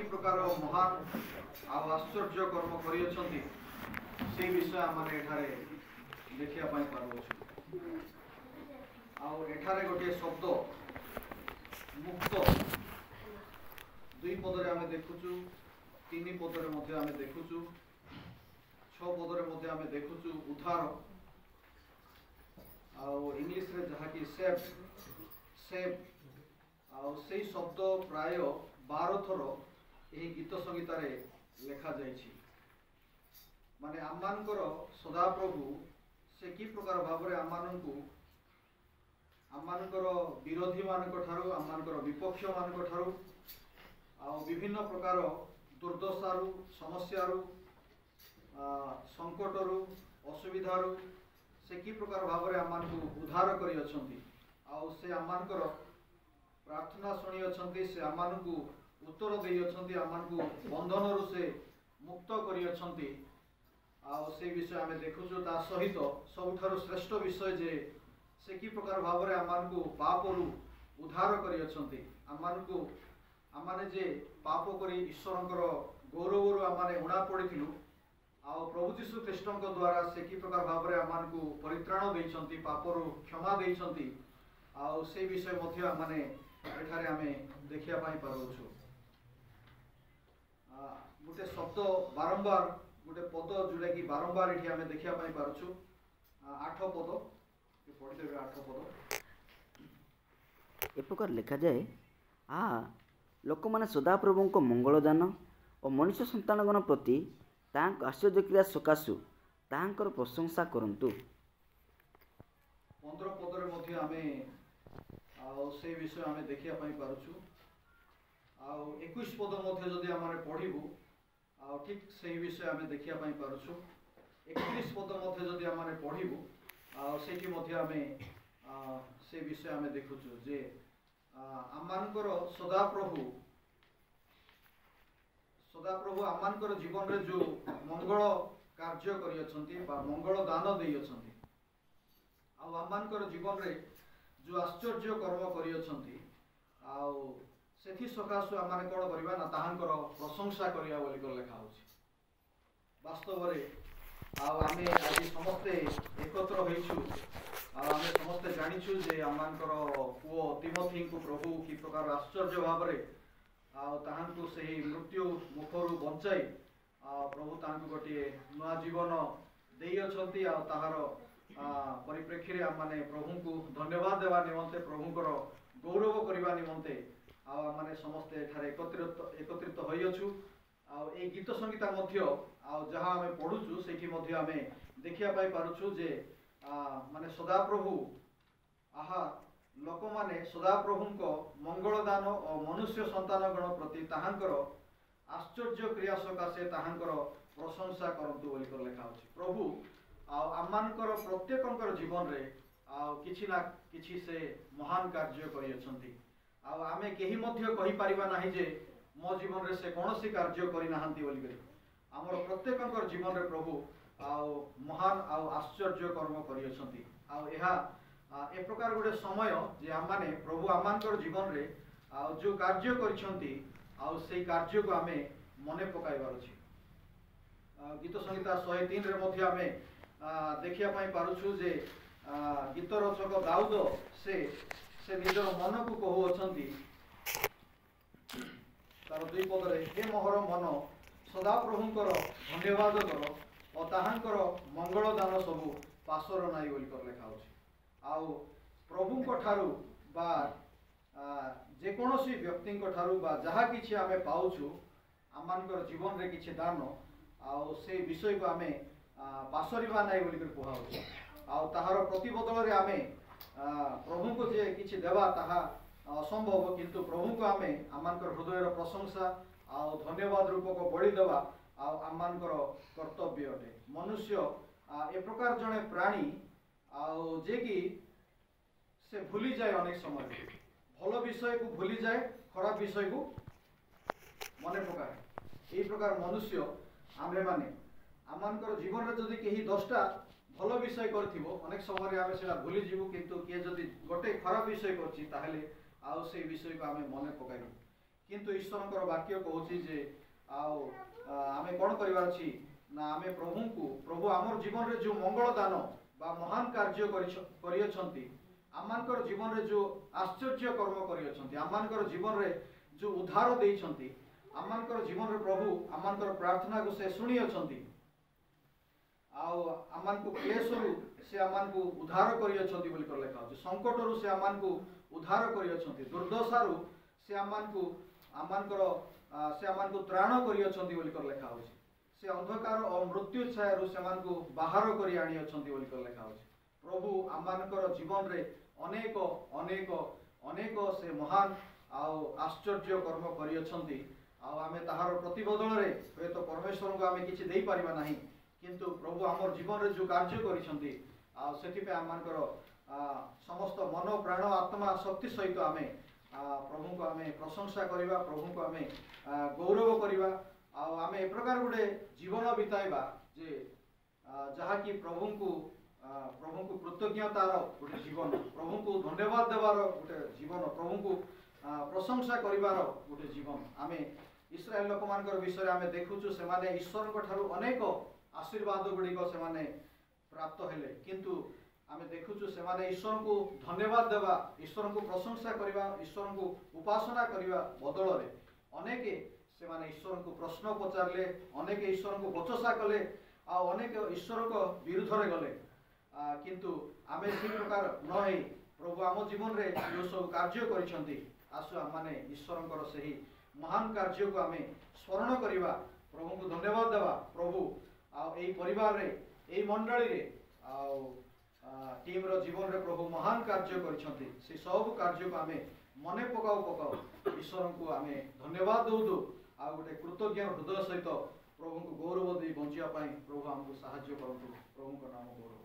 कि प्रकार महान आश्चर्य कर्म करियछंती से विषय आमने एठारे देखिया पाई पारुछु। आउ एठारे गोटे शब्द मुक्त दुई पदरे आमे देखुछु, तीन पदरे मध्य आमे देखुछु, 6 पदरे मध्य आमे देखुछु उद्धार। आउ इंग्लिश रे जहा कि सेव आउ सेई शब्द प्राय 12 थर एही गीत संगीतारे लेखा जाइछि। माने आमानकर सदा प्रभु से कि प्रकार भावरे आमानंकु आमानकर विरोधी मानक ठारू आमानकर विपक्ष मानक ठारू आ विभिन्न प्रकार दुर्दशारू समस्यारू संकटरू असुविधारू से कि प्रकार भावरे आमानकु उद्धार करि अछंती। आ से आमानकर प्रार्थना शुणी अछंती, से आमानकु उत्तर देई अछंती, आमानकु बंधनरू से मुक्त करि अछंती। आ से विषय आमे देखुछु। ता सहित सबुठारु श्रेष्ठ विषय जे से कि प्रकार भावरे आमानकु पापरू उद्धार करि अछंती। आमानकु आमाने जे पाप करी ईश्वरंकर गौरवरू आमाने उणा पड़िथिलु आ प्रभु यीशु ख्रीष्टंक द्वारा से कि प्रकार भावरे आमानकु परित्राण दैछंती, पापरू क्षमा दैछंती। आ से विषय मध्य आमाने एठारे आमे देखिया पाई पारुछु। गोटे शब्द बारंबार गोटे पद जोटा कि बारंबार एठी आमे देखिया पाई पारुछु। 8 पद पढ़ी देबे। 8 पद ए प्रकार लिखा जाए, लोक माने सदाप्रभु को मंगलदान और मनुष्य संतानगण प्रति तांक आश्चर्य क्रिया सकाशु तांकर प्रशंसा करंतु। 15 पदरे मध्य आमे से विषय आमे देखिया पाई पारुछु। 21 पद मध्य जदि आमे पढ़िबु ठीक से विषय आमे देखिया पाई पारुछु। 31 पद मध्य जदि आमे पढ़िबु सेठी मध्य आमे से विषय आमे देखुछु जे आमानकर सदाप्रभु आमानकर जीवन रे जो मंगल कार्य करि अछंती बा मंगल दान देई अछंती आ आमानकर जीवन रे जो आश्चर्य कर्म करि अछंती आ सेथि सकाशु आमाने कोन करिबा ना ताहांकर प्रशंसा करिया बोली कर लेखा होछि। वास्तव रे आमे आज समस्ते एकत्र होइछु आ आमे समस्ते जानिछु जे आमानकर पुओ तिमोथी को प्रभु कि प्रकार आश्चर्य भाव रे ताहांकु सही मृत्यु मुखरू बंचाई प्रभु ताहांकु गोटे नया जीवन देई अछंती आ ताहार परिप्रेक्षी रे आमाने प्रभु को धन्यवाद देवा निमंते प्रभुकर गौरव करबा निमंते आमाने समस्ते एठारे एकत्रित होई अछु। ए गीत संगीता मध्य जहाँ आमे पढ़ुछु सेठी मध्य आमे देखिया पाई पारुछु जे माने सदाप्रभु लोक माने सदाप्रभुको मंगलदान और मनुष्य संतानगण प्रति ताहांकर आश्चर्य क्रिया सकाशे ताहांकर प्रशंसा करंतु बोली कर लेखा होछि। प्रभु आमानकर प्रत्येकंकर जीवन रे किछि ना किछि से महान कार्य करि अछंती। आमे केही मध्य कहि परिबा नाही जे मो जीवन रे से कोनोसी कार्य करि नाहंती बोली करी। हमर प्रत्येकंकर जीवन रे प्रभु महान आश्चर्य कर्म करि अछंती। एहा ए प्रकार गोटे समय जे आमाने प्रभु आमानकर जीवन रे जो कार्य करिसंती सेई कार्य को आमे मने पकाइबार अछि। गीत संगीता 103 रे मध्य आमे देखिया पाई पारुछु जे गीत रचक दाऊद से निजर मन को कहू अछंती। तार 2 पदरे हे मोहर मन सदा प्रभुंकर धन्यवाद कर और ताहांकर मंगल दान सबु पासर नाई बोली कर लेखा होछि। आउ प्रभु को ठारू बा जे कोनोसी व्यक्ति को ठारू बा जहा किछि आमे पाउछु आमानकर जीवन रे किछि दान आउ से विषय को आमे पासरिबा नाई बोली कर कोहा होछि। आउ ताहार प्रतिबदल रे आमे प्रभु को जे किछि देबा ताहा असंभव, किंतु प्रभु को आमे आमानकर हृदयर प्रशंसा आउ धन्यवाद रूपक बळी देबा आमानकर कर्तव्य अटे। मनुष्य ए प्रकार जने प्राणी आउ जे कि से भूली जाए अनेक समय भल विषय को भूली जाए, खराब विषय को मने पकाए। ए प्रकार मनुष्य आमे माने आमानकर जीवन रे जदि केही 10टा भल विषय करथिबो अनेक समय आमे सेला भूली जीवु, किंतु किए जदि गोटे खराब विषय करछि ताहेले आउ से विषय को आमे मने पकाइबु। किंतु ईश्वर वाक्य कहूँ जे आमे कौन कर आमे प्रभु आमर जीवन रे जो मंगल दान बा महान कार्य आमर जीवन रे जो आश्चर्य कर्म कर जीवन रे जो उद्धार देइछंती आमर जीवन रे प्रभु आमर प्रार्थना को से शुणी अछंती आम को क्लेशरू से आम को उद्धार कर लेखा संकटरू से आम को उद्धार कर दुर्दशारू से आम को त्राण कर लेखा से अंधकार और मृत्यु छाया से बाहर कर आनी लेखा प्रभु आम जीवन रे अनेक अनेक अनेक से महान आश्चर्य कर्म कर ताहार प्रतिबदल हे तो परमेश्वर को आम कि दे पारिबा नहीं किंतु प्रभु आमर जीवन रे जो कार्य करिसंती आमर समस्त मन प्राण आत्मा शक्ति सहित आमे प्रभु को आमे प्रशंसा करिबा प्रभु को आमे गौरव करिबा आमे ए प्रकार गोटे जीवन बिताइबा जे जहा कि प्रभु को कृतज्ञतार गोटे जीवन प्रभु को धन्यवाद देवार गोटे जीवन प्रभु को प्रशंसा करिवार गोटे जीवन आमे इस्राएल लोक मानकर विषय आमे देखुछु से माने ईश्वर को ठारू अनेक आशीर्वाद गुड़िक से प्राप्त हेले किंतु आमे देखुछु से माने ईश्वर को धन्यवाद देवा ईश्वर को प्रशंसा करवा ईश्वर को उपासना करवा बदल रे अनेक से माने ईश्वर को प्रश्न पचारले अनेक ईश्वर को बचसा कले अनेक ईश्वर को विरुद्ध रे गले किंतु आमे से प्रकार न हे प्रभु आम जीवन रे जो सब कार्य करिसंती आसु आम माने ईश्वर सही महान कार्य को आमे स्मरण करवा प्रभु को धन्यवाद देवा प्रभु आई परिवार रे एई मंडली रे टीम रो जीवन रे प्रभु महान कार्य करिसंती से सब कार्य को आमे मने पकाऊ ईश्वर को आमे धन्यवाद दउ आ गोटे कृतज्ञ हृदय सहित प्रभु को गौरव दे बंचिया प्रभु हमको साहाय्य करतु प्रभु को नाम गौरव।